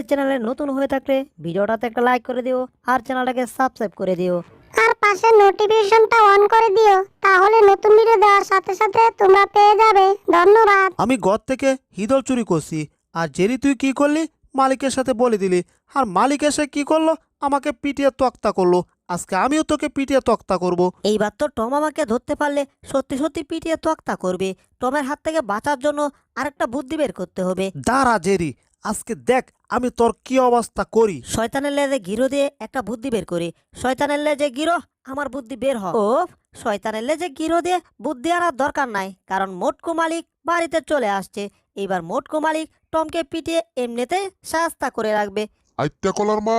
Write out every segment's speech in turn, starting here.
চ্যানেলে নতুন হয়ে থাকলে ভিডিওটাতে একটা লাইক করে দিও আর চ্যানেলটাকে সাবস্ক্রাইব করে দিও আর পাশে নোটিফিকেশনটা অন করে দিও, তাহলে নতুন ভিডিও দেওয়ার সাথে সাথে তোমরা পেয়ে যাবে। ধন্যবাদ। আমি ঘর থেকে হিদল চুরি করছি, আর জেরি তুই কি করলি? মালিকের সাথে বলে দিলি, আর মালিক এসে কি করলো? আমাকে পিটিয়ে তক্তা করলো। আজকে আমিও তোকে পিটিয়ে তক্তা করব। এইবার তো টম আমাকে ধরতে পারলে সত্যি সত্যি পিটিয়ে তোয়াক্তা করবে। টমের হাত থেকে বাঁচার জন্য আরেকটা বুদ্ধি বের করতে হবে। দাঁড়া জেরি, আজকে দেখ আমি তোর কি অবস্থা করি। শয়তানের লেজে গিরো দিয়ে একটা বুদ্ধি বের করি। শয়তানের লেজে গিরো, আমার বুদ্ধি বের হ। ও শয়তানের লেজে গিরো দিয়ে বুদ্ধি আনার দরকার নাই, কারণ মোটকু মালিক বাড়িতে চলে আসছে। এইবার মোটকু মালিক টমকে পিটিয়ে এমনিতে শাস্তা করে রাখবে। আইত্যা কলার মা,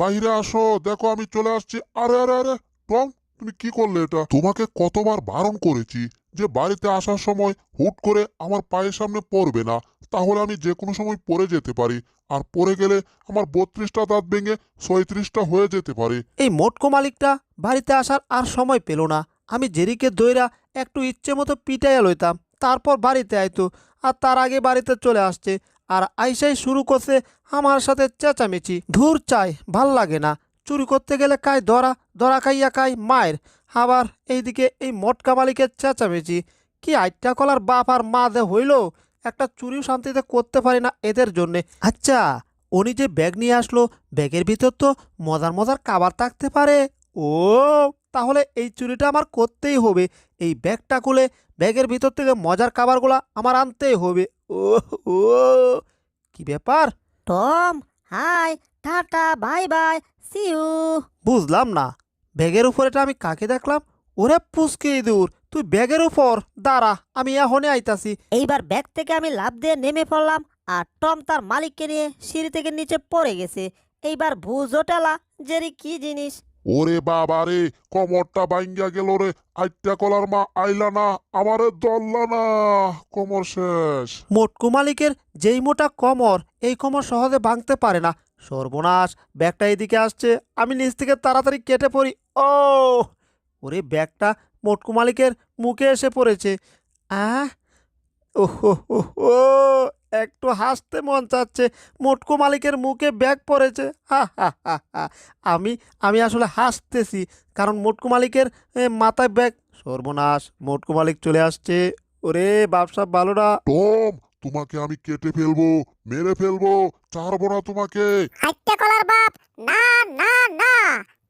বাইরে আসো, দেখো আমি চলে আসছি। আরে আরে আরে টম, তুমি কি করলে এটা? তোমাকে কতবার বারণ করেছি যে বাড়িতে আসার সময় হুট করে আমার পায়ের সামনে পড়বে না, তাহলে আমি যে কোনো সময় পড়ে যেতে পারি, আর পড়ে গেলে আমার 32টা দাঁত ভেঙে 36টা হয়ে যেতে পারে। এই মোটকো মালিকটা বাড়িতে আসার আর সময় পেল না। আমি জেরিকে দইরা একটু ইচ্ছে মতো পিটাইয়া লইতাম, তারপর বাড়িতে আইতো, আর তার আগে বাড়িতে চলে আসছে। আর আইসাই শুরু করছে আমার সাথে চেঁচামেচি। ধুর চাই, ভাল লাগে না। চুরি করতে গেলে কাই ধরা, ধরা খাইয়া কাই মায়ের, আবার এইদিকে এই মোটকা মালিকের চেঁচামেচি। কি আইটা কলার বাপ আর মা দে হইল, একটা চুরিও শান্তিতে করতে পারি না এদের জন্যে। আচ্ছা, উনি যে ব্যাগ নিয়ে আসলো, ব্যাগের ভিতর তো মজার মজার খাবার থাকতে পারে। ও তাহলে এই চুরিটা আমার করতেই হবে। এই ব্যাগটা খুলে ব্যাগের ভিতর থেকে মজার খাবারগুলা আমার আনতেই হবে। ও ও কি ব্যাপার? Tom hi, tata, bye bye, see you. বুঝলাম না, ব্যাগের উপরেটা আমি কাকে দেখলাম? ওরে পুচকে ইঁদুর, তুই ব্যাগের উপর দাঁড়া, আমি এখনই আইতাছি। এইবার ব্যাগ থেকে আমি লাফ দিয়ে নেমে পড়লাম, আর টম তার মালিককে নিয়ে সিঁড়ি থেকে নিচে পড়ে গেছে। এইবার বুঝো টেলা জেরি কি জিনিস। ওরে বাবা রে, কোমরটা ভাঙ্গা গেল রে। আইত্যা কলার মা আইলা না, আমারে দললা না, কোমর শেষ। মোটকু মালিকের যেই মোটা কমর, এই কমর সহজে ভাঙতে পারে না। সর্বনাশ, ব্যাগটা এদিকে আসছে, আমি নিচ থেকে তাড়াতাড়ি কেটে পড়ি। ও ওরে, ব্যাগটা মোটকু মালিকের মুখে এসে পড়েছে। আহ ওহো হো হো, একটু হাসতে মন চাচ্ছে। মোটকু মালিকের মুখে ব্যাগ পড়েছে। হা হা হা হা। আমি আমি আসলে হাসতেছি, কারণ মোটকু মালিকের মাথায় ব্যাগ। সর্বনাশ, মোটকু মালিক চলে আসছে। ওরে ব্যবসা ভালো না। টম, তোমাকে আমি কেটে ফেলবো, মেরে ফেলবো, ছাড়বো না তোমাকে। আইত্যা কলার বাপ, না না না,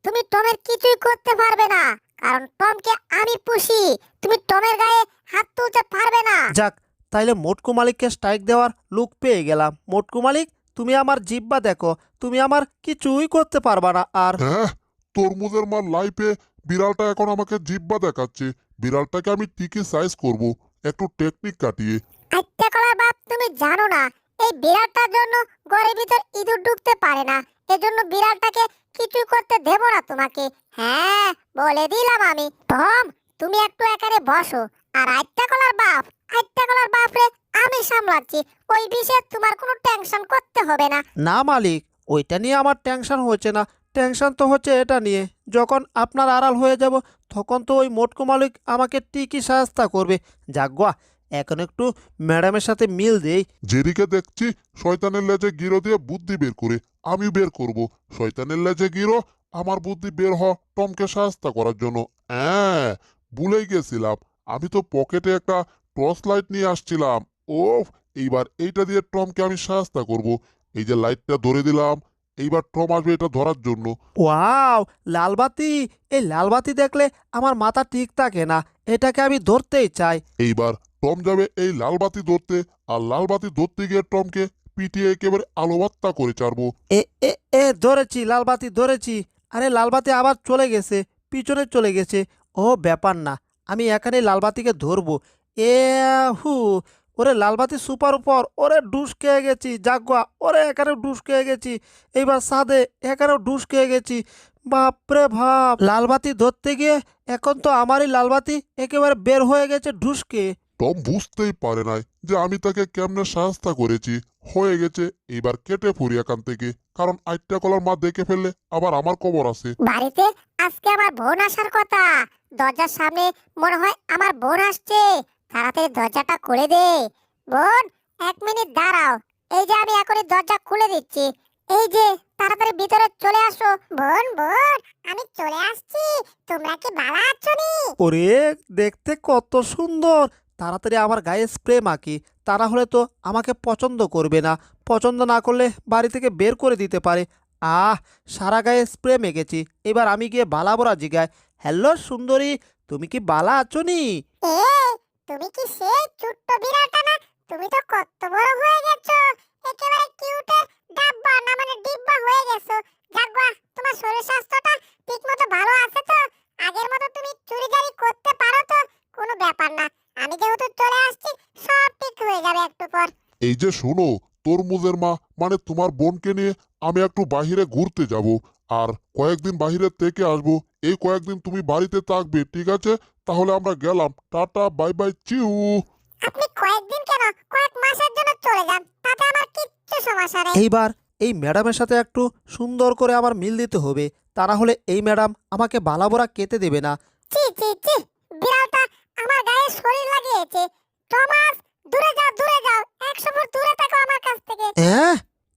তুমি টমের কিছুই করতে পারবে না, কারণ টমকে আমি পুষি। তুমি টমের গায়ে হাত তুলতে পারবে না। যাক, তাইলে মোটকু মালিককে স্ট্রাইক দেওয়ার লুক পেয়ে গেলাম। মোটকু মালিক, তুমি আমার জিব্বা দেখো, তুমি আমার কিছুই করতে পারবা না আর। হ্যাঁ, তরমুজের মার লাইফে বিড়ালটা এখন আমাকে জিব্বা দেখাচ্ছে। বিড়ালটাকে আমি টিকি সাইজ করব, একটু টেকনিক কাটিয়ে। আইত্যা কলার বাপ, তুমি জানো না এই বিড়ালটার জন্য ঘরের ভিতর ইঁদুর ঢুকতে পারে না, এজন্য বিড়ালটাকে কিছু করতে দেব না তোমাকে। হ্যাঁ, বলে দিলাম আমি। টম, তুমি একটু এখানে বসো, আর আইত্যা কলার বাপ, আইত্যা কলার বাপ রে আমি সামলাচ্ছি। ওই বিষয়ে তোমার কোনো টেনশন করতে হবে না। না মালিক, ওইটা নিয়ে আমার টেনশন হচ্ছে না। টেনশন তো হচ্ছে এটা নিয়ে, যখন আপনার আড়াল হয়ে যাব, তখন তো ওই মোটকু মালিক আমাকে টিকি সাহায্য করবে। যাগুয়া, এখন একটু ম্যাডামের সাথে মিল দেই। জেরিকে দেখছি শয়তানের লেজে গিরো দিয়ে বুদ্ধি বের করে, আমি বের করব শয়তানের লেজে গিরো। আমার বুদ্ধি বের টমকে সাহায্য করার জন্য। হ্যাঁ, ভুলেই গেছিলাম, আমি তো পকেটে একটা টর্চ লাইট নিয়ে আসছিলাম। ও, এইবার এইটা দিয়ে টমকে আমি সাহায্য করব। এই যে লাইটটা ধরে দিলাম, এইবার টম আসবে এটা ধরার জন্য। ওয়াও, লালবাতি! এই লালবাতি দেখলে আমার মাথা ঠিক থাকে না, এটাকে আমি ধরতেই চাই। এইবার টম যাবে এই লাল বাতি ধরতে, আর লাল বাতি ধরতে গিয়ে টমকে পিটিয়ে একেবারে আলোবাত্তা করে ছাড়বো। এ এ এ ধরেছি, লালবাতি ধরেছি। আরে লালবাতি আবার চলে গেছে, পিছনে চলে গেছে। ও ব্যাপার না, আমি এখানে লালবাতিকে ধরবো। এ হু, ওরে লালবাতি সুপার উপর, ওরে ডুস খেয়ে গেছি। জাগুয়া, ওরে এখানেও ডুস খেয়ে গেছি। এইবার সাদে এখানেও ডুস খেয়ে গেছি। বাপরে ভাব, লালবাতি ধরতে গিয়ে এখন তো আমারই লালবাতি একেবারে বের হয়ে গেছে ঢুসকে। টম বুঝতেই পারে নাই যে আমি তাকে কেমনে সাহায্য করেছি। হয়ে গেছে, এইবার কেটে ফুরি এখান থেকে, কারণ আইটটা কলার মা দেখে ফেললে আবার আমার খবর আছে। বাড়িতে আজকে আমার বোন আসার কথা, দরজার সামনে মনে হয় আমার বোন আসছে। তাড়াতাড়ি দরজাটা খুলে দে। বোন, 1 মিনিট দাঁড়াও, এই যে আমি এখনই দরজা খুলে দিচ্ছি। এই যে তাড়াতাড়ি ভিতরে চলে আসো। বোন বোন, আমি চলে আসছি, তোমরা কি ভালো আছো নি? ওরে দেখতে কত সুন্দর, তাড়াতাড়ি আমার গায়ে স্প্রে মাখি, তা না হলে তো আমাকে পছন্দ করবে না, পছন্দ না করলে বাড়ি থেকে বের করে দিতে পারে। আহ, সারা গায়ে স্প্রে মেখেছি, এবার আমি গিয়ে বালাবরা জিগায়, হ্যালো সুন্দরী, তুমি কি বালা আছো নি? এ, তুমি কি সেই ছোট্ট বিড়ালটা না? তুমি তো কত বড় হয়ে গেছো, একেবারে কিউটে ডাব্বা না মানে ডিব্বা হয়ে গেছো। যাকবা, তোমার শরীর স্বাস্থ্যটা ঠিকমতো ভালো আছে তো? আগের মতো তুমি চুরিদারি করতে পারো তো? কোনো ব্যাপার না, আমি যেহেতু চলে আসছি সব ঠিক হয়ে যাবে একটু পর। এই যে শোনো, তরমুজের মা মানে তোমার বোনকে নিয়ে আমি একটু বাহিরে ঘুরতে যাব, আর কয়েকদিন বাহিরে থেকে আসবো। এই কয়েকদিন তুমি বাড়িতে থাকবে, ঠিক আছে? তাহলে আমরা গেলাম, টাটা বাই বাই চিউ। আপনি কয়েকদিন কেন, কয়েক মাসের জন্য চলে যান, তাতে আমার কিচ্ছু সমস্যা নেই। এইবার এই ম্যাডামের সাথে একটু সুন্দর করে আমার মিল দিতে হবে, তা না হলে এই ম্যাডাম আমাকে বালাবরা খেতে দেবে না। চি চি চি, বিড়ালটা আমার গায়ে শরীর লাগিয়েছে। টমাস, দূরে যাও দূরে যাও, 100 ফুট দূরে থাকো আমার কাছ থেকে। হ্যাঁ,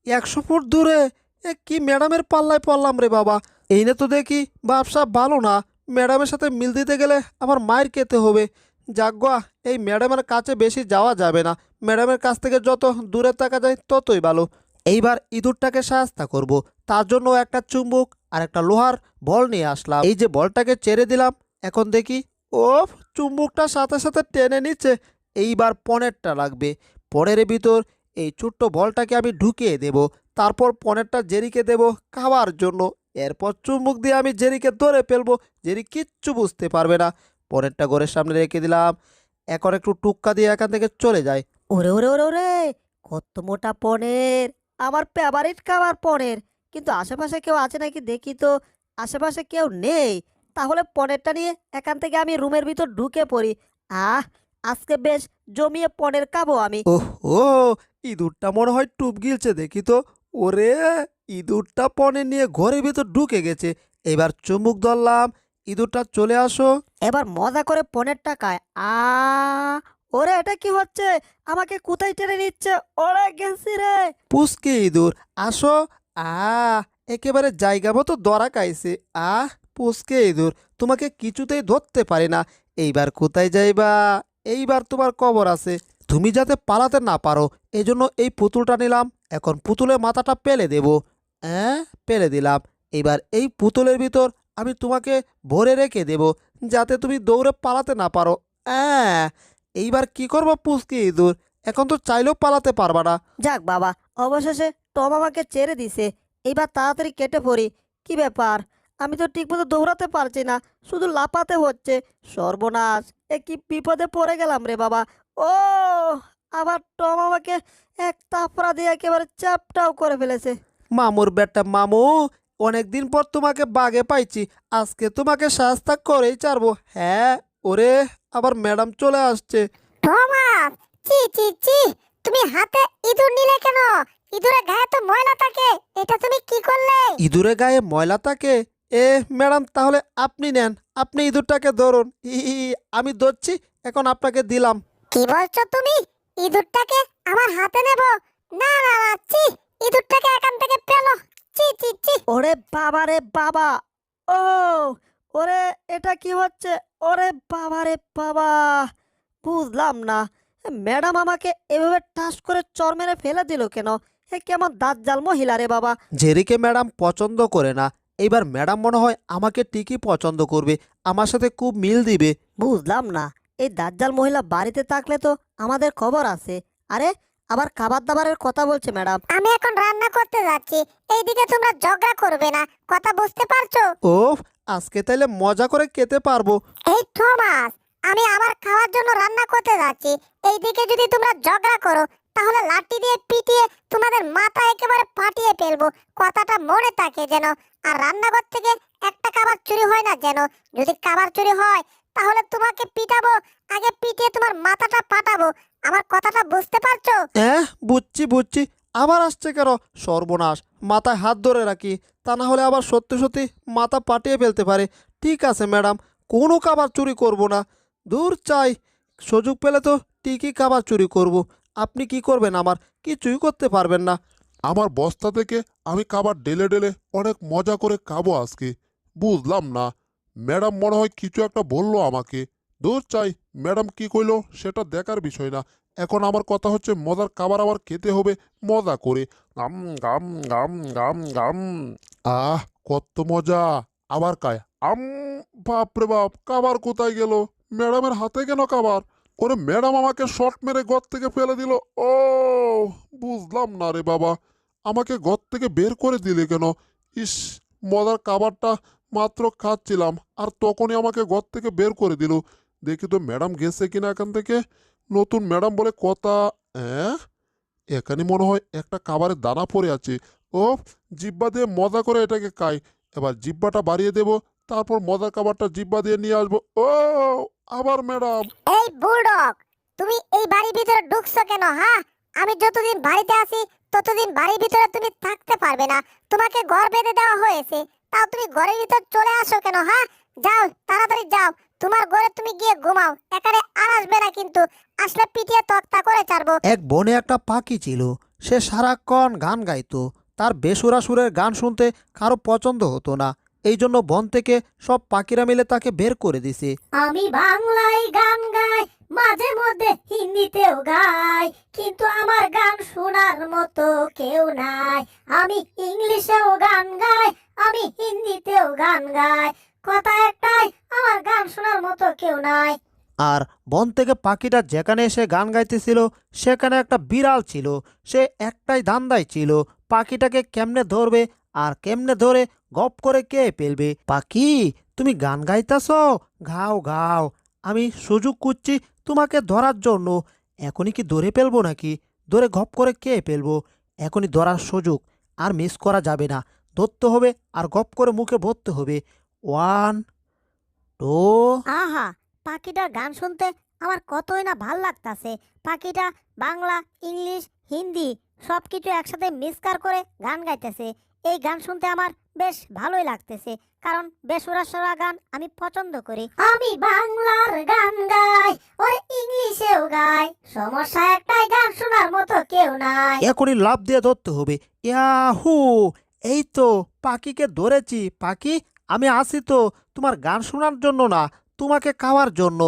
100 ফুট দূরে? এ কি ম্যাডামের পাল্লায় পড়লাম রে বাবা, এই না তো দেখি ব্যবসা ভালো না, ম্যাডামের সাথে মিল দিতে গেলে আমার মায়ের খেতে হবে। যাগ্গা, এই ম্যাডামের কাছে বেশি যাওয়া যাবে না, ম্যাডামের কাছ থেকে যত দূরে থাকা যায় ততই ভালো। এইবার ইঁদুরটাকে সাহায্য করব, তার জন্য একটা চুম্বক আর একটা লোহার বল নিয়ে আসলাম। এই যে বলটাকে ছেড়ে দিলাম, এখন দেখি ও চুম্বকটা সাথে সাথে টেনে নিচ্ছে। এইবার পনেরটা লাগবে, পনেরের ভিতর এই ছোট্ট বলটাকে আমি ঢুকিয়ে দেব, তারপর পনেরটা জেরিকে দেব খাওয়ার জন্য। এরপর চুম্বক দিয়ে আমি জেরিকে ধরে ফেলবো, জেরি কিচ্ছু বুঝতে পারবে না। পনেরটা ঘরের সামনে রেখে দিলাম, এখন একটু টুক্কা দিয়ে এখান থেকে চলে যায়। ওরে ওরে ওরে ওরে, কত মোটা পনের, আমার ফেভারিট খাবার পনের। কিন্তু আশেপাশে কেউ আছে নাকি দেখি তো, আশেপাশে কেউ নেই। তাহলে পনেরটা নিয়ে এখান থেকে আমি রুমের ভিতর ঢুকে পড়ি। আহ, আজকে বেশ জমিয়ে পনের খাবো আমি। ওহ ও, ইঁদুরটা মনে হয় টুপ গিলছে দেখি তো। ওরে, ইঁদুরটা পনে নিয়ে ঘরের ভিতর ঢুকে গেছে। এবার চুমুক ধরলাম, ইঁদুরটা চলে আসো। এবার মজা করে পনেরটা খায়। ওরে এটা কি হচ্ছে, আমাকে কোথায় টেনে নিচ্ছে, ওরে গেছি রে। পুচকে ইঁদুর আসো। আ একেবারে জায়গা মতো ধরা খাইছে। পুচকে ইঁদুর, তোমাকে কিছুতেই ধরতে পারি না। এইবার কোথায় যাইবা? এইবার তোমার কবর আছে। তুমি যাতে পালাতে না পারো এজন্য এই পুতুলটা নিলাম, এখন পুতুলের মাথাটা পেলে দেব। পেলে দিলাম। এবার এই পুতুলের ভিতর আমি তোমাকে ভরে রেখে দেব, যাতে তুমি দৌড়ে পালাতে না পারো। এইবার কি করবো পুচকে ইঁদুর, এখন তো চাইলেও পালাতে পারবা না। যাক বাবা, অবশেষে টম আমাকে ছেড়ে দিছে। এইবার তাড়াতাড়ি কেটে পড়ি। কি ব্যাপার, আমি তো ঠিকমতো দৌড়াতে পারছি না, শুধু লাপাতে হচ্ছে। সর্বনাশ, এ কি বিপদে পড়ে গেলাম রে বাবা। ও, আবার টম আমাকে এক তাপড়া দিয়ে একেবারে চাপটাও করে ফেলেছে। মামুর বেটা মামু, অনেকদিন পর তোমাকে বাগে পাইছি, আজকে তোমাকে শাস্তা করেই ছাড়বো। হ্যাঁ, ওরে আবার ম্যাডাম চলে আসছে। টমাস, চি চি চি, তুমি হাতে ইঁদুর নিলে কেন? ইঁদুরের গায়ে তো ময়লা থাকে, এটা তুমি কি করলে? ইঁদুরে গায়ে ময়লা থাকে? ম্যাডাম তাহলে আপনি নেন, আপনি ইঁদুরটাকে ধরুন। আমি ধরছি, এখন আপনাকে দিলাম। কি বলছো তুমি? ইঁদুরটাকে আমার হাতে নেব? না না না, চি, ইঁদুরটাকে এখান থেকে পেলো। চি চি চি। ওরে বাবা রে বাবা, ও, ওরে এটা কি হচ্ছে, ওরে বাবা রে বাবা, বুঝলাম না। ম্যাডাম আমাকে এভাবে ঠাস করে চর মেরে ফেলে দিল কেন? এ কেমন দাজ্জাল মহিলা রে বাবা। জেরিকে ম্যাডাম পছন্দ করে না, এইবার ম্যাডাম মনে হয় আমাকে ঠিকই পছন্দ করবে, আমার সাথে খুব মিল দিবে। বুঝলাম না, এই দাজ্জাল মহিলা বাড়িতে থাকলে তো আমাদের খবর আছে। আরে, আবার খাবার দাবারের কথা বলছে ম্যাডাম। আমি এখন রান্না করতে যাচ্ছি, এইদিকে তোমরা ঝগড়া করবে না, কথা বুঝতে পারছো? ও, আজকে তাইলে মজা করে খেতে পারবো। এই থমাস, আমি আমার খাওয়ার জন্য রান্না করতে যাচ্ছি, এইদিকে যদি তোমরা ঝগড়া করো তাহলে লাঠি দিয়ে পিটিয়ে তোমাদের মাথা একেবারে ফাটিয়ে ফেলবো, কথাটা মনে থাকে যেন। আর রান্নাঘর থেকে একটা খাবার চুরি হয় না যেন। যদি খাবার চুরি হয় তাহলে তোমাকে পিটাবো, আগে পিটিয়ে তোমার মাথাটা ফাটাবো। আমার কথাটা বুঝতে পারছো? বুঝছি বুঝছি, আবার আসছে কেন? সর্বনাশ, মাথায় হাত ধরে রাখি, তা না হলে আবার সত্যি সত্যি মাথা পাঠিয়ে ফেলতে পারে। ঠিক আছে ম্যাডাম, কোনো খাবার চুরি করব না। দূর চাই, সুযোগ পেলে তো ঠিকই খাবার চুরি করব। আপনি কি করবেন আমার? কিছুই করতে পারবেন না। আমার বস্তা থেকে আমি খাবার ঢেলে ঢেলে অনেক মজা করে খাবো আজকে। বুঝলাম না, ম্যাডাম মনে হয় কিছু একটা বললো আমাকে। দূর চাই, ম্যাডাম কি কইলো সেটা দেখার বিষয় না। এখন আমার কথা হচ্ছে মজার খাবার আবার খেতে হবে মজা করে। গাম গাম গাম গাম গাম। আহ, কত মজা! আবার খায়। আম, বাপরে বাপ, খাবার কোথায় গেল? ম্যাডামের হাতে কেন খাবার? ওরে ম্যাডাম আমাকে শর্ট মেরে ঘর থেকে ফেলে দিল। ও, বুঝলাম না রে বাবা, আমাকে ঘর থেকে বের করে দিলে কেন? ইস, মজার খাবারটা মাত্র খাচ্ছিলাম আর তখনই আমাকে ঘর থেকে বের করে দিল। দেখি তো ম্যাডাম গেছে কিনা এখান থেকে। নতুন ম্যাডাম বলে কথা। হ্যাঁ, এখানে মনে হয় একটা খাবারের দানা পড়ে আছে। ও, জিব্বা দিয়ে মজা করে এটাকে খাই। এবার জিব্বাটা বাড়িয়ে দেব, তারপর মজার খাবারটা জিব্বা দিয়ে নিয়ে আসবো। ও, আবার ম্যাডাম! এই বুলডগ, তুমি এই বাড়ির ভিতরে ঢুকছো কেন? হ্যাঁ, আমি যতদিন বাড়িতে আছি ততদিন বাড়ির ভিতরে তুমি থাকতে পারবে না। তোমাকে ঘর বেঁধে দেওয়া হয়েছে, তাও তুমি ঘরের ভিতর চলে আসো কেন? হ্যাঁ, যাও, তাড়াতাড়ি যাও, তোমার ঘরে তুমি গিয়ে ঘুমাও। এখানে আর আসবে না কিন্তু, আসলে পিটিয়ে তক্তা করে ছাড়বো। এক বনে একটা পাখি ছিল, সে সারাক্ষণ গান গাইতো। তার বেসুরা সুরের গান শুনতে কারো পছন্দ হতো না, এই জন্য বন থেকে সব পাখিরা মিলে তাকে বের করে দিছে। আমি বাংলায় গান গাই, মাঝে মধ্যে হিন্দিতেও গাই, কিন্তু আমার গান শোনার মতো কেউ নাই। আমি ইংলিশেও গান গাই, আমি হিন্দিতেও গান গাই, কথা একটাই, আমার গান শোনার মতো কেউ নাই। আর বন থেকে পাখিটা যেখানে এসে গান গাইতেছিল সেখানে একটা বিড়াল ছিল। সে একটাই ধান্দায় ছিল, পাখিটাকে কেমনে ধরবে আর কেমনে ধরে গপ করে কে ফেলবে। পাখি, তুমি গান গাইতাছ, গাও গাও, আমি সুযোগ খুঁজছি তোমাকে ধরার জন্য। এখনই কি ধরে ফেলবো নাকি? ধরে গপ করে কে ফেলবো? এখনই ধরার সুযোগ, আর মিস করা যাবে না। ধরতে হবে আর গপ করে মুখে ভরতে হবে। 1 2। আহা, পাখিটার গান শুনতে আমার কতই না ভাল লাগতাছে। পাখিটা বাংলা, ইংলিশ, হিন্দি সবকিছু একসাথে মিক্সকার করে গান গাইতেছে। এই গান শুনতে আমার বেশ ভালোই লাগতেছে, কারণ বেসুরা সুরা গান আমি পছন্দ করি। আমি বাংলার গান গাই, ওর ইংলিশেও গাই, সমস্যা একটাই, গান শোনার মতো কেউ নাই। এখনই লাফ দিয়ে ধরতে হবে। ইয়াহু, এই তো পাখিকে ধরেছি। পাখি, আমি আসি তো তোমার গান শোনার জন্য না, তোমাকে খাওয়ার জন্য।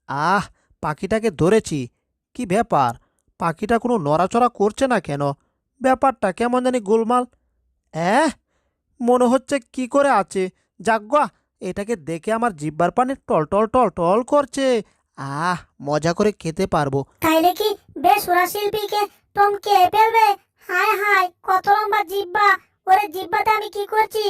আহ, পাখিটাকে ধরেছি। কি ব্যাপার, পাখিটা কোনো নড়াচড়া করছে না কেন? ব্যাপারটা কেমন জানি গোলমাল। মনে হচ্ছে কি করে আছে। যাগ্গা, এটাকে দেখে আমার জিহ্বার পানি টল টল টল টল করছে। মজা করে খেতে পারবো। তাইলে কি বেসুরা শিল্পীকে টমকে ফেলবে? হায় হায়, কত লম্বা জিব্বা! ওরে জিব্বাতে আমি কি করছি?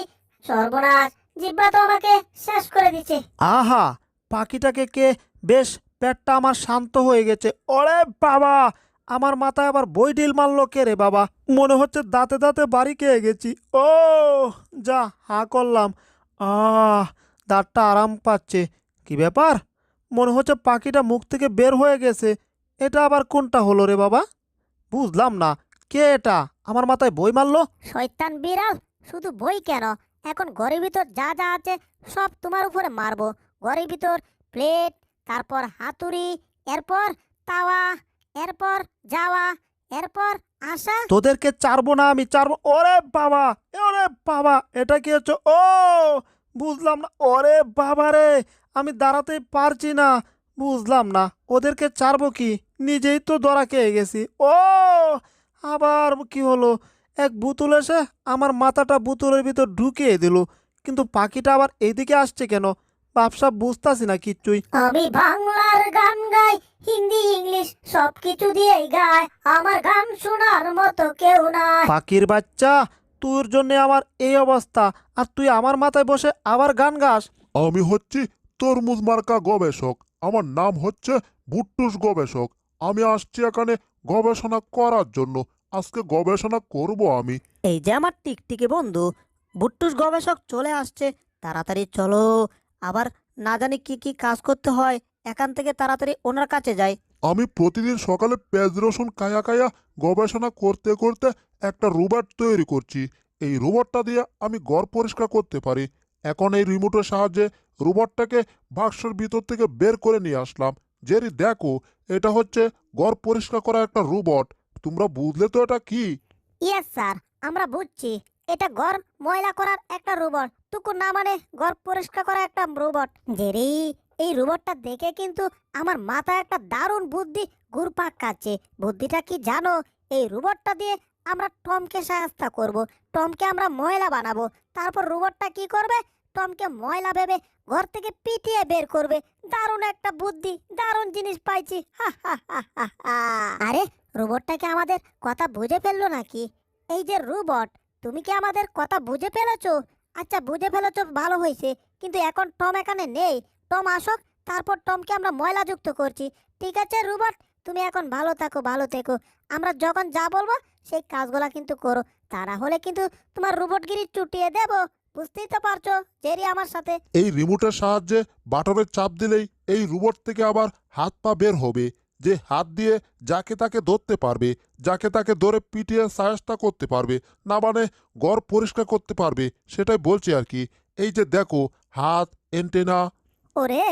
সর্বনাশ, জিব্বা তো আমাকে শেষ করে দিচ্ছে। আহা, পাখিটাকে কে বেশ, পেটটা আমার শান্ত হয়ে গেছে। ওরে বাবা, আমার মাথায় আবার বই ঢিল মারলো কে রে বাবা? মনে হচ্ছে দাঁতে দাঁতে বাড়ি খেয়ে গেছি। ও, যা হা করলাম। দাঁতটা আরাম পাচ্ছে। কি ব্যাপার, মনে হচ্ছে পাখিটা মুখ থেকে বের হয়ে গেছে। এটা আবার কোনটা হলো রে বাবা? বুঝলাম না, কে এটা আমার মাথায় বই মারলো? শয়তান বিড়াল, শুধু বই কেন, এখন ঘরের ভিতর যা যা আছে সব তোমার উপরে মারবো। ঘরের ভিতর প্লেট, তারপর হাতুড়ি, এরপর তাওয়া, এরপর যাওয়া, এরপর আসা। তোদেরকে চারবো না আমি, চারবো। ওরে বাবা, ওরে বাবা, এটা কি হচ্ছে? ও, বুঝলাম না। ওরে বাবা রে, আমি দাঁড়াতেই পারছি না। বুঝলাম না, ওদেরকে চারবো কি, নিজেই তো ধরা খেয়ে গেছি। ও, আবার কি হলো? এক বুতুল এসে আমার মাথাটা বুতুলের ভিতর ঢুকিয়ে দিল, কিন্তু পাখিটা আবার এইদিকে আসছে কেন? ব্যবসা বুঝতাছি না কিচ্ছুই। আমি বাংলার গান গাই, হিন্দি ইংলিশ সবকিছু দিয়েই গাই, আমার গান শোনার মতো কেউ নাই। পাখির বাচ্চা, তোর জন্য আমার এই অবস্থা, আর তুই আমার মাথায় বসে আবার গান গাস? আমি হচ্ছি তরমুজ মার্কা গবেষক। আমার নাম হচ্ছে ভুট্টুস গবেষক। আমি আসছি এখানে গবেষণা করার জন্য। আজকে গবেষণা করব আমি। এই যে আমার টিকটিকি বন্ধু বুট্টুস গবেষক চলে আসছে, তাড়াতাড়ি চলো। আবার না জানি কি কি কাজ করতে হয়, এখান থেকে তাড়াতাড়ি ওনার কাছে যাই। আমি প্রতিদিন সকালে পেঁয়াজ রসুন কায়া কায়া গবেষণা করতে করতে একটা রোবট তৈরি করছি। এই রোবটটা দিয়ে আমি ঘর পরিষ্কার করতে পারি। এখন এই রিমোটের সাহায্যে রোবটটাকে বাক্সের ভিতর থেকে বের করে নিয়ে আসলাম। জেরি দেখো, এটা হচ্ছে ঘর পরিষ্কার করা একটা রোবট। তোমরা বুঝলে তো এটা কি? ইয়েস স্যার, আমরা বুঝছি। এটা ঘর ময়লা করার একটা রোবট, টুকু না মানে ঘর পরিষ্কার করা একটা রোবট। জেরি, এই রোবটটা দেখে কিন্তু আমার মাথায় একটা দারুণ বুদ্ধি ঘুরপাক খাচ্ছে। বুদ্ধিটা কি জানো? এই রোবটটা দিয়ে আমরা টমকে সাহায্য করব। টমকে আমরা ময়লা বানাবো, তারপর রোবটটা কি করবে? টমকে ময়লা ভেবে ঘর থেকে পিটিয়ে বের করবে। দারুণ একটা বুদ্ধি, দারুণ জিনিস পাইছি। হা হা হা হা হা। আরে, রোবটটা কি আমাদের কথা বুঝে ফেললো নাকি? এই যে রোবট, তুমি কি আমাদের কথা বুঝে ফেলেছো? আচ্ছা, বুঝে ফেলেছো, ভালো হয়েছে। কিন্তু এখন টম এখানে নেই। টম আসুক, তারপর টমকে আমরা ময়লা যুক্ত করছি। ঠিক আছে রোবট, তুমি এখন ভালো থাকো, ভালো থেকো। আমরা যখন যা বলবো সেই কাজগুলা কিন্তু করো, তা না হলে কিন্তু তোমার রোবটগিরি চুটিয়ে দেব। বুঝতেই তো পারছো জেরি আমার সাথে। এই রিমোটের সাহায্যে বাটনের চাপ দিলেই এই রোবট থেকে আবার হাত পা বের হবে, যে হাত দিয়ে যাকে তাকে ধরতে পারবে, যাকে তাকে ধরে পিটিয়ে সাহায্য করতে পারবে, না মানে ঘর পরিষ্কার করতে পারবে। সেটাই বলছি আর কি। এই যে দেখো, হাত, এন্টেনা। ওরে,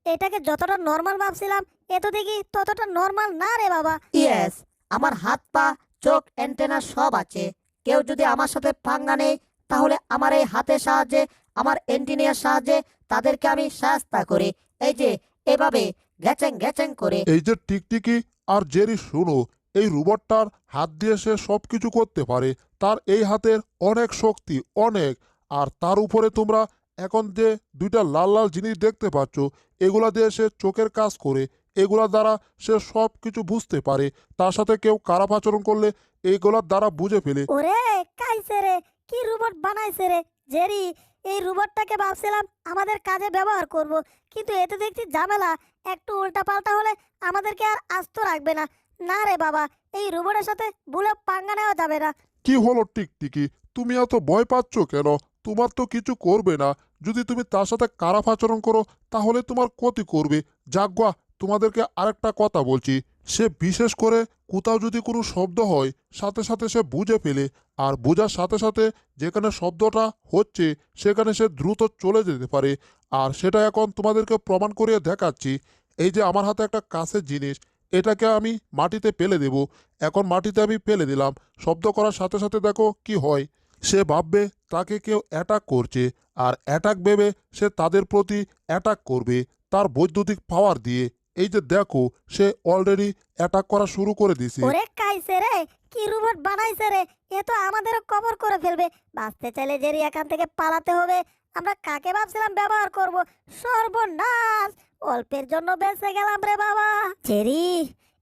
এটাকে যতটা নর্মাল ভাবছিলাম, এ তো দেখি ততটা নর্মাল না রে বাবা। ইয়েস, আমার হাত পা চোখ অ্যান্টেনা সব আছে। কেউ যদি আমার সাথে পাঙ্গা নেই, তাহলে আমার এই হাতের সাহায্যে, আমার এন্টিনিয়ার সাহায্যে তাদেরকে আমি সাহায্য করি। এই যে এভাবে গ্যাচেং গ্যাচেং করে। এই যে টিকটিকি আর জেরি, শুনো, এই রোবটটার হাত দিয়ে সে সব কিছু করতে পারে। তার এই হাতের অনেক শক্তি, অনেক। আর তার উপরে তোমরা এখন যে দুইটা লাল লাল জিনিস দেখতে পাচ্ছ, এগুলা দিয়ে সে চোখের কাজ করে। এগুলা দ্বারা সে সব কিছু বুঝতে পারে। তার সাথে কেউ খারাপ আচরণ করলে এইগুলার দ্বারা বুঝে ফেলে। ওরে কাইছে রে, কি রোবট বানাইছে রে জেরি। এই রোবটটাকে ভাবছিলাম আমাদের কাজে ব্যবহার করব, কিন্তু এতে দেখছি ঝামেলা। একটু উল্টাপাল্টা হলে আমাদেরকে আর আস্ত রাখবে না। না রে বাবা, এই রোবটের সাথে ভুলে পাঙ্গা নেওয়া যাবে না। কি হলো টিকটিকি, তুমি এত ভয় পাচ্ছ কেন? তোমার তো কিছু করবে না। যদি তুমি তার সাথে খারাপ আচরণ করো, তাহলে তোমার ক্ষতি করবে। যাজ্ঞা, তোমাদেরকে আরেকটা কথা বলছি। সে বিশেষ করে কোথাও যদি কোনো শব্দ হয়, সাথে সাথে সে বুঝে ফেলে। আর বোঝার সাথে সাথে যেখানে শব্দটা হচ্ছে সেখানে সে দ্রুত চলে যেতে পারে। আর সেটা এখন তোমাদেরকে প্রমাণ করিয়ে দেখাচ্ছি। এই যে আমার হাতে একটা কাছের জিনিস, এটাকে আমি মাটিতে ফেলে দেব। এখন মাটিতে আমি ফেলে দিলাম। শব্দ করার সাথে সাথে দেখো কি হয়। সে ভাববে তাকে কেউ অ্যাটাক করছে, আর অ্যাটাক ভেবে সে তাদের প্রতি অ্যাটাক করবে তার বৈদ্যুতিক পাওয়ার দিয়ে। এই যে দেখো, সে অলরেডি অ্যাটাক করা শুরু করে দিছে। ওরে কাইছে রে, কি রোবট বানাইছে রে। এ তো আমাদেরও কভার করে ফেলবে। বাঁচতে চাইলে জেরি এখান থেকে পালাতে হবে। আমরা কাকে ভাবছিলাম ব্যবহার করব? সর্বনাশ, অল্পের জন্য বেঁচে গেলাম রে বাবা। জেরি,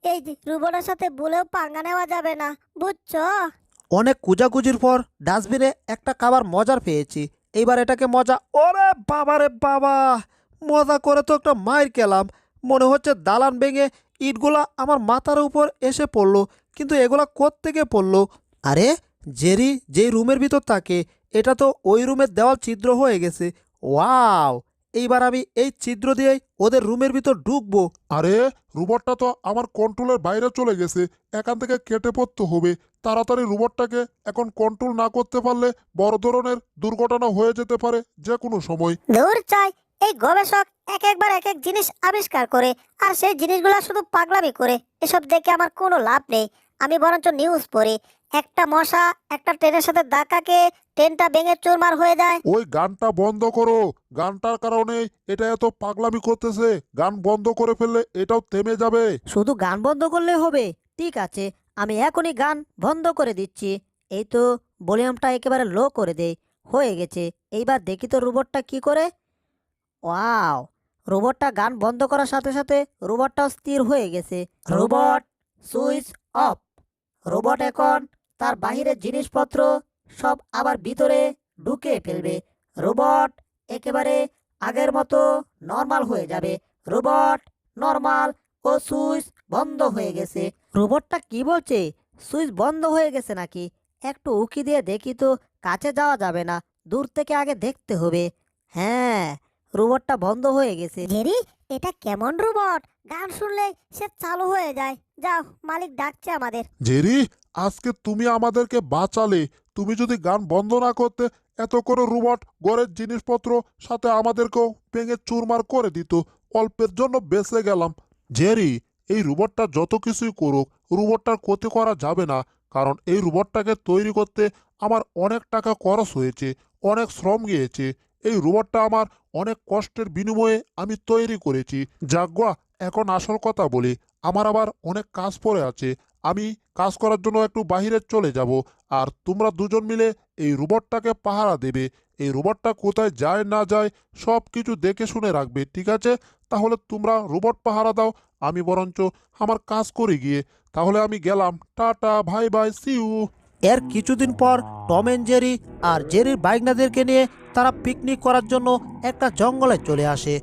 এই রোবটের সাথে ভুলেও পাঙ্গা নেওয়া যাবে না, বুঝছো? অনেক কুজাকুজির পর ডাস্টবিনে একটা খাবার মজার পেয়েছি। এইবার এটাকে মজা, ওরে বাবা রে বাবা, মজা করে তো একটা মাইর খেলাম। মনে হচ্ছে দালান ভেঙে ইটগুলা আমার মাথার উপর এসে পড়লো। কিন্তু এগুলা কোত্থেকে পড়লো? আরে, জেরি যেই রুমের ভিতর থাকে, এটা তো ওই রুমের দেওয়াল ছিদ্র হয়ে গেছে। ওয়াও, এইবার আমি এই ছিদ্র দিয়েই ওদের রুমের ভিতর ঢুকবো। আরে, রোবটটা তো আমার কন্ট্রোলের বাইরে চলে গেছে। এখান থেকে কেটে পড়তে হবে। তাড়াতাড়ি রোবটটাকে এখন কন্ট্রোল না করতে পারলে বড় ধরনের দুর্ঘটনা হয়ে যেতে পারে যে কোনো সময়। দূর চাই, এই গবেষক একবার এক এক জিনিস আবিষ্কার করে, আর সেই জিনিসগুলো শুধু পাগলামি করে। এসব দেখে আমার কোনো লাভ নেই। আমি বরঞ্চ নিউজ পড়ি। একটা মশা একটা ট্রেনের সাথে ধাক্কাকে ট্রেনটা ভেঙে চুরমার হয়ে যায়। ওই গানটা বন্ধ করো। গানটার কারণে এটা এত পাগলামি করতেছে। গান বন্ধ করে ফেললে এটাও থেমে যাবে। শুধু গান বন্ধ করলে হবে? ঠিক আছে, আমি এখনই গান বন্ধ করে দিচ্ছি। এই তো, ভলিউমটা একেবারে লো করে দেই। হয়ে গেছে। এইবার দেখি তো রোবটটা কি করে। ওয়াও, রোবটটা গান বন্ধ করার সাথে সাথে রোবটটাও স্থির হয়ে গেছে। Robot switch off. রোবট এখন তার বাহিরের জিনিসপত্র সব আবার ভিতরে ঢুকে ফেলবে। রোবট একেবারে আগের মতো নর্মাল হয়ে যাবে। রোবট নর্মাল ও সুইচ বন্ধ হয়ে গেছে। রোবটটা কি বলছে? সুইচ বন্ধ হয়ে গেছে নাকি? একটু উকি দিয়ে দেখি তো। কাছে যাওয়া যাবে না, দূর থেকে আগে দেখতে হবে। হ্যাঁ, রোবটটা বন্ধ হয়ে গেছে। জেরি, এটা কেমন রোবট? গান শুনলে সে চালু হয়ে যায়। যাও, মালিক ডাকছে আমাদের। জেরি, আজকে তুমি আমাদেরকে বাঁচালে। তুমি যদি গান বন্ধ না করতে, এত করে রোবট ঘরের জিনিসপত্র সাথে আমাদেরকেও ভেঙে চুরমার করে দিত। অল্পের জন্য বেঁচে গেলাম। জেরি, এই রোবটটা যত কিছুই করুক, রোবটটার ক্ষতি করা যাবে না, কারণ এই রোবটটাকে তৈরি করতে আমার অনেক টাকা খরচ হয়েছে, অনেক শ্রম গিয়েছে। এই রোবটটা আমার অনেক কষ্টের বিনিময়ে আমি তৈরি করেছি। যাজ্ঞা, এখন আসল কথা বলি, আমার আবার অনেক কাজ পড়ে আছে। আমি কাজ করার জন্য একটু বাইরে চলে যাব, আর তোমরা দুজন মিলে এই রোবটটাকে পাহারা দেবে। এই রোবটটা কোথায় যায় না যায় সব কিছু দেখে শুনে রাখবে, ঠিক আছে? তাহলে তোমরা রোবট পাহারা দাও, আমি বরঞ্চ আমার কাজ করে গিয়ে। তাহলে আমি গেলাম, টাটা, ভাই বাই, সি ইউ। এর কিছুদিন পর টম অ্যান্ড জেরি আর জেরির বাইকনাদেরকে নিয়ে তারা পিকনিক করার জন্য একটা জঙ্গলে চলে আসে।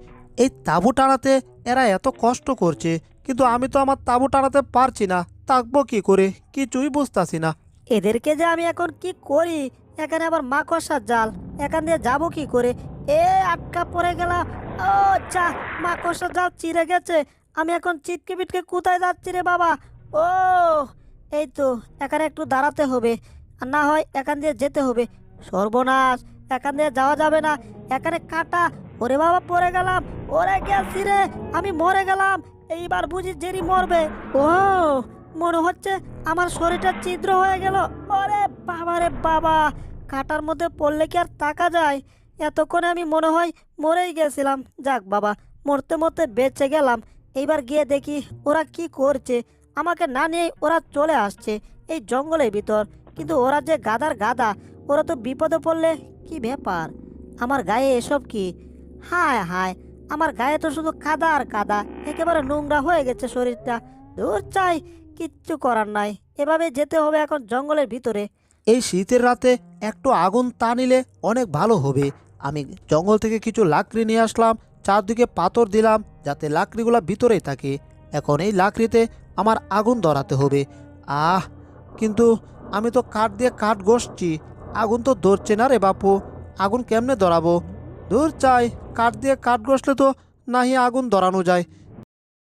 এই তাঁবু টানাতে এরা এত কষ্ট করছে, কিন্তু আমি তো আমার তাঁবু টানাতে পারছি না, থাকবো কি করে কিছুই বুঝতাছি না। এদেরকে যে আমি এখন কি করি, এখানে আবার মাকড়সার জাল, এখান দিয়ে যাবো কি করে? এ আটকা পড়ে গেলাম। ও চা, মাকড়সার জাল চিড়ে গেছে। আমি এখন চিটকে পিটকে কোথায় যাচ্ছি রে বাবা? ও এই তো, এখানে একটু দাঁড়াতে হবে, আর না হয় এখান দিয়ে যেতে হবে। সর্বনাশ, এখান দিয়ে যাওয়া যাবে না, এখানে কাটা। ওরে বাবা, পড়ে গেলাম, ওরে গেছি রে, আমি মরে গেলাম। এইবার বুঝি জেরি মরবে। ও মনে হচ্ছে আমার শরীরটা ছিদ্র হয়ে গেল। ওরে বাবা রে বাবা, কাটার মধ্যে পড়লে কি আর তাকা যায়? এতক্ষণে আমি মনে হয় মরেই গেছিলাম। যাক বাবা, মরতে মরতে বেঁচে গেলাম। এইবার গিয়ে দেখি ওরা কি করছে। আমাকে না নিয়েই ওরা চলে আসছে এই জঙ্গলের ভিতর। কিন্তু ওরা যে গাদার গাদা, ওরা তো বিপদে পড়লে কি ব্যাপার? আমার গায়ে এসব কি? হায় হায়, আমার গায়ে তো শুধু কাদা আর কাদা, একেবারে নোংরা হয়ে গেছে শরীরটা। দূর চাই, কিচ্ছু করার নাই, এভাবে যেতে হবে এখন জঙ্গলের ভিতরে। এই শীতের রাতে একটু আগুন তা নিলে অনেক ভালো হবে। আমি জঙ্গল থেকে কিছু লাকড়ি নিয়ে আসলাম, চারদিকে পাথর দিলাম যাতে লাকড়িগুলো ভিতরেই থাকে। এখন এই লাকড়িতে আমার আগুন ধরাতে হবে। কিন্তু আমি তো কাঠ দিয়ে কাঠ ঘষছি, আগুন তো ধরছে না রে বাপু। আগুন কেমনে ধরাবো? দূর চাই, কাঠ দিয়ে কাঠ ঘষলে তো নাহি আগুন ধরানো যায়।